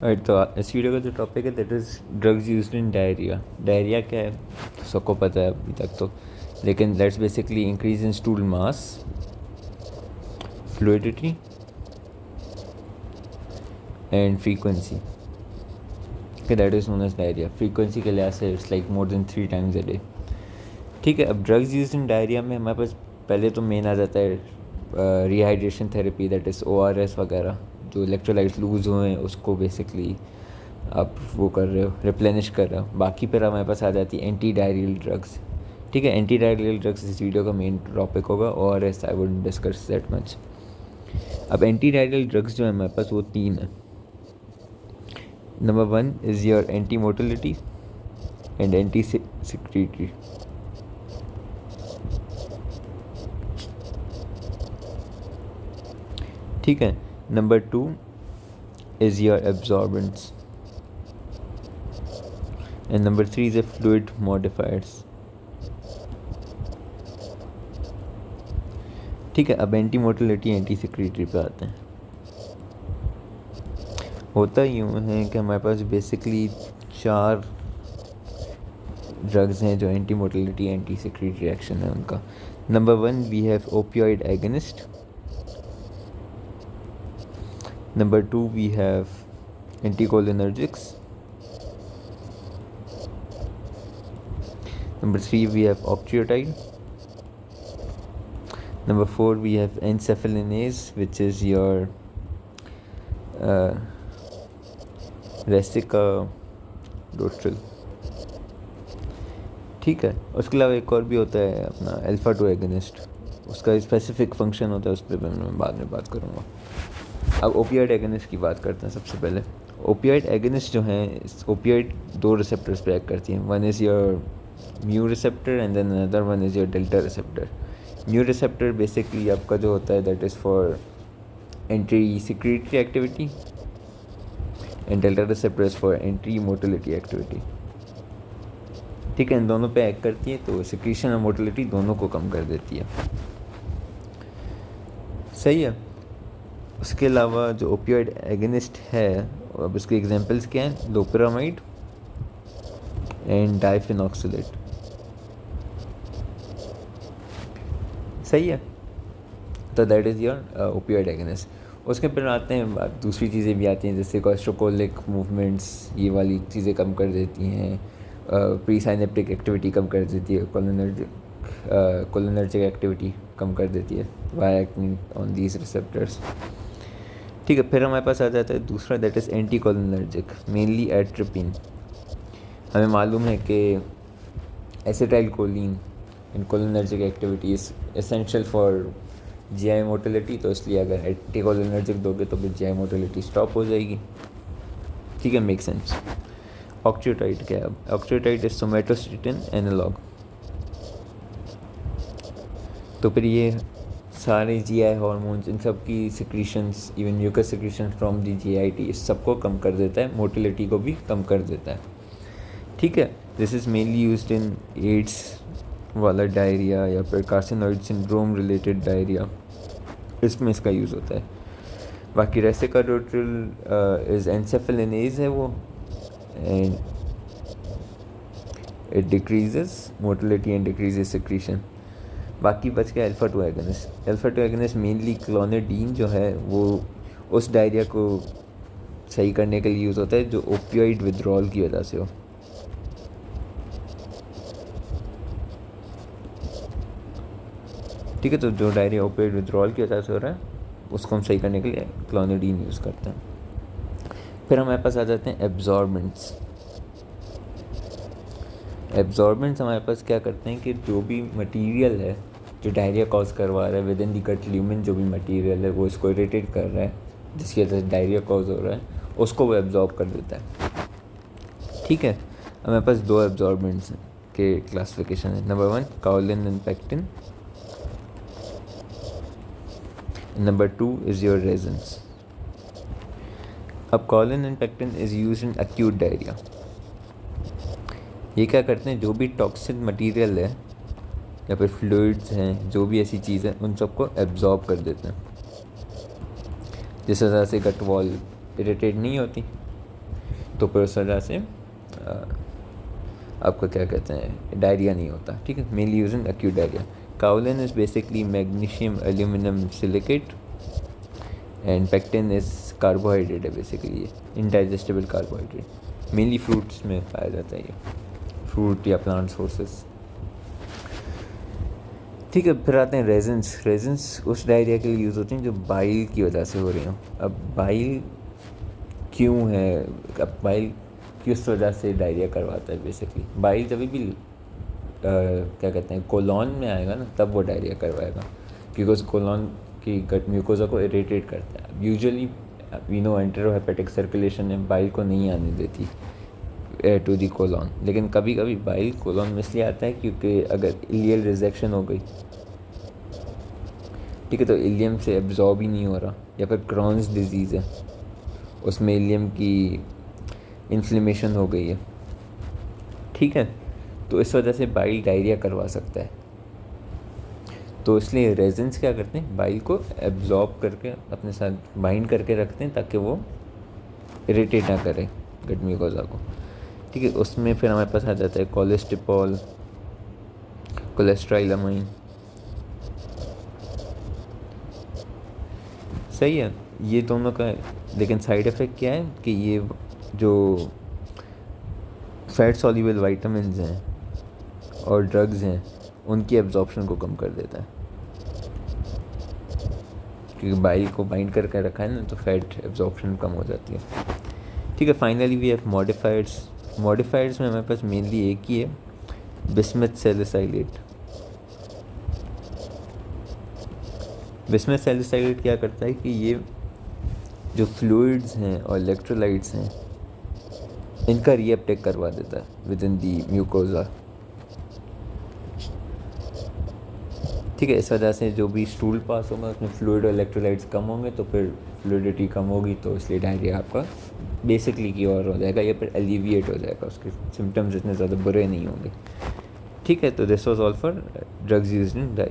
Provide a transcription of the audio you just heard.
Right, तो इस video का जो टॉपिक है that is drugs used in diarrhoea. Diarrhoea क्या है तो सबको पता है अभी तक तो, लेकिन that's basically increase in stool mass, fluidity and frequency. कि that is known as diarrhoea. Frequency के लिहाज से it's like more than 3 times a day. ठीक है, अब ड्रग्स यूज इन डायरिया में हमारे पास पहले तो मेन आ जाता है rehydration therapy, that is ORS वगैरह। जो इलेक्ट्रोलाइट्स लूज़ हुए हैं उसको बेसिकली आप वो कर रहे हो, रिप्लेनिश कर रहे हो। बाकी फिर हमारे पास आ जाती है एंटी डायरियल ड्रग्स। ठीक है, एंटी डायरियल ड्रग्स इस वीडियो का मेन टॉपिक होगा, और S I would discuss that much. अब एंटी डायरियल ड्रग्स जो है हमारे पास वो 3 है। Number 1 is your anti motility and anti secretory. ठीक है, number 2 is your एब्जॉर्बेंट्स and number 3 is a fluid modifiers. ठीक है, अब एंटी मोटिलिटी एंटी सिक्रीटरी पे आते हैं। होता यूँ है कि हमारे पास बेसिकली 4 ड्रग्स हैं जो anti motility anti secretory reaction है उनका। Number 1 we have opioid agonist. Number 2 we have anticholinergics. Number 3 we have octreotide. Number 4 we have encephalininase, which is your रेसिकाडोट्रिल। ठीक है, उसके अलावा एक और भी होता है अपना अल्फा 2 एगनिस्ट। उसका स्पेसिफिक फंक्शन होता है, उस पर मैं बाद में बात करूँगा। अब ओपियाइड एगनिस्ट की बात करते हैं सबसे पहले। ओपियाइड एगनिस्ट जो हैं, ओपियाइड 2 रिसेप्टर्स पे एक्ट करती हैं। One is your mu receptor and then another one is your delta receptor. Mu receptor basically आपका जो होता है that is for anti secretory activity and delta receptor is for anti motility activity. ठीक है, इन दोनों पे एक्ट करती है तो सिक्रीशन और मोटिलिटी दोनों को कम कर देती है। सही है। उसके अलावा जो ओपियोइड एगनिस्ट है, अब उसके एग्जांपल्स क्या हैं? Loperamide and diphenoxylate. सही है, तो that is your opioid agonist. उसके फिर आते हैं दूसरी चीज़ें भी आती हैं, जैसे कोस्ट्रोकोलिक मूवमेंट्स, ये वाली चीज़ें कम कर देती हैं। प्री साइनेप्टिक एक्टिविटी कम कर देती है। कोलिनर्जिक एक्टिविटी कम कर देती है bye acting on these receptors. ठीक है, फिर हमारे पास आ जाता है दूसरा, that is anti cholinergic, mainly atropine. हमें मालूम है कि acetyl choline in cholinergic activity is essential for GI motility, तो इसलिए अगर एंटी कोलिनर्जिक दोगे तो फिर GI मोटिलिटी स्टॉप हो जाएगी। ठीक है, मेक सेंस। ऑक्ट्रियोटाइड क्या है? अब ऑक्ट्रियोटाइड इज सोमेटोस्टेटिन एनालॉग। तो फिर ये सारे GI हार्मोन्स, इन सब की secretions, even mucus secretion from the GIT, इस सबको कम कर देता है, मोटिलिटी को भी कम कर देता है। ठीक है, this is mainly used in AIDS वाला डायरिया या फिर कार्सिनोइड सिंड्रोम रिलेटेड डायरिया, इसमें इसका यूज़ होता है। बाकी रेसिकाडोट्रिल इज़ एंसेफेलिनेज है वो, and it decreases motility and decreases secretion. बाकी बच गया alpha 2 agonist. Alpha 2 agonist mainly clonidine जो है वो उस डायरिया को सही करने के लिए यूज़ होता है जो ओपियोइड विड्रॉल की वजह से हो। ठीक है, तो जो डायरिया ओपियोइड विड्रॉल की वजह से हो रहा है उसको हम सही करने के लिए क्लोनिडीन यूज़ करते हैं। फिर हमारे पास आ जाते हैं एब्जॉर्बेंट्स। एब्जॉर्बेंट्स हमारे पास क्या करते हैं कि जो भी मटेरियल है जो डायरिया कॉज करवा रहा है, with in the gut lumen जो भी मटेरियल है वो इसको इरिटेट कर रहा है, जिसकी वजह से डायरिया कॉज हो रहा है, उसको वो एब्जॉर्ब कर देता है। ठीक है, हमारे पास 2 एब्जॉर्बेंट्स के क्लासिफिकेशन है। Number 1 kaolin and pectin, number 2 is your resins. अब kaolin and pectin is used in acute diarrhoea. ये क्या करते हैं, जो भी टॉक्सिक मटेरियल है या फिर फ्लूइड्स हैं, जो भी ऐसी चीज़ है, उन सबको एब्जॉर्ब कर देते हैं, जिस वजह से गट वॉल इरिटेट नहीं होती। तो फिर उस वजह से आपका क्या कहते हैं डायरिया नहीं होता, ठीक है। Mainly use in acute diarrhoea. Kaolin is basically magnesium aluminium silicate and pectin is carbohydrate है, बेसिकली ये इनडाइजेस्टेबल कार्बोहाइड्रेट। मेनली फ्रूट्स में पाया जाता है ये, फ्रूट या प्लांट सोर्सेस, ठीक है। फिर आते हैं रेजिन्स। रेजिन्स उस डायरिया के लिए यूज़ होते हैं जो बाइल की वजह से हो रही हो। अब बाइल क्यों है, अब बाइल किस वजह से डायरिया करवाता है, बेसिकली बाइल जब भी क्या कहते हैं कोलॉन में आएगा ना, तब वो डायरिया करवाएगा, क्योंकि उस कोलॉन की गट म्यूकोजा को इरिटेट करता है। यूजुअली वी नो एंटेरोहेपेटिक सर्कुलेशन में बाइल को नहीं आने देती टू दी कोलॉन, लेकिन कभी कभी बाइल कोलॉन में इसलिए आता है क्योंकि अगर इलियल रिजेक्शन हो गई, ठीक है, तो इलियम से एब्जॉर्ब ही नहीं हो रहा, या फिर क्रॉन्स डिजीज़ है, उसमें इलियम की इन्फ्लेमेशन हो गई है, ठीक है, तो इस वजह से बाइल डायरिया करवा सकता है। तो इसलिए रेजिन्स क्या करते हैं, बाइल को एब्जॉर्ब करके अपने साथ बाइंड करके रखते हैं ताकि वो इरिटेट ना करे गट म्यूकोजा को, ठीक है। उसमें फिर हमारे पास आ जाता है कोलेस्टिपॉल, कोलेस्ट्राइलामाइन, सही है, ये दोनों का। लेकिन साइड इफ़ेक्ट क्या है कि ये जो फैट सॉल्युबल वाइटामिन हैं और ड्रग्स हैं उनकी एब्जॉर्प्शन को कम कर देता है, क्योंकि बाइल को बाइंड करके रखा है ना, तो फैट एब्जॉर्प्शन कम हो जाती है, ठीक है। Finally we have modifiers. Modifiers में हमारे पास मेनली एक ही है, बिस्मथ सैलिसाइलेट। बिस्मथ सैलिसाइलेट क्या करता है कि ये जो फ्लूइड्स हैं और इलेक्ट्रोलाइट्स हैं इनका रीअपटेक करवा देता है विद इन दी म्यूकोजा, ठीक है। इस वजह से जो भी स्टूल पास होगा उसमें फ्लूइड और इलेक्ट्रोलाइट्स कम होंगे, तो फिर फ्लूइडिटी कम होगी, तो इसलिए डायरिया आपका बेसिकली क्योर हो जाएगा या फिर एलिविएट हो जाएगा, उसके सिम्टम्स इतने ज़्यादा बुरे नहीं होंगे, ठीक है। तो this was all for drugs used in diarrhoea.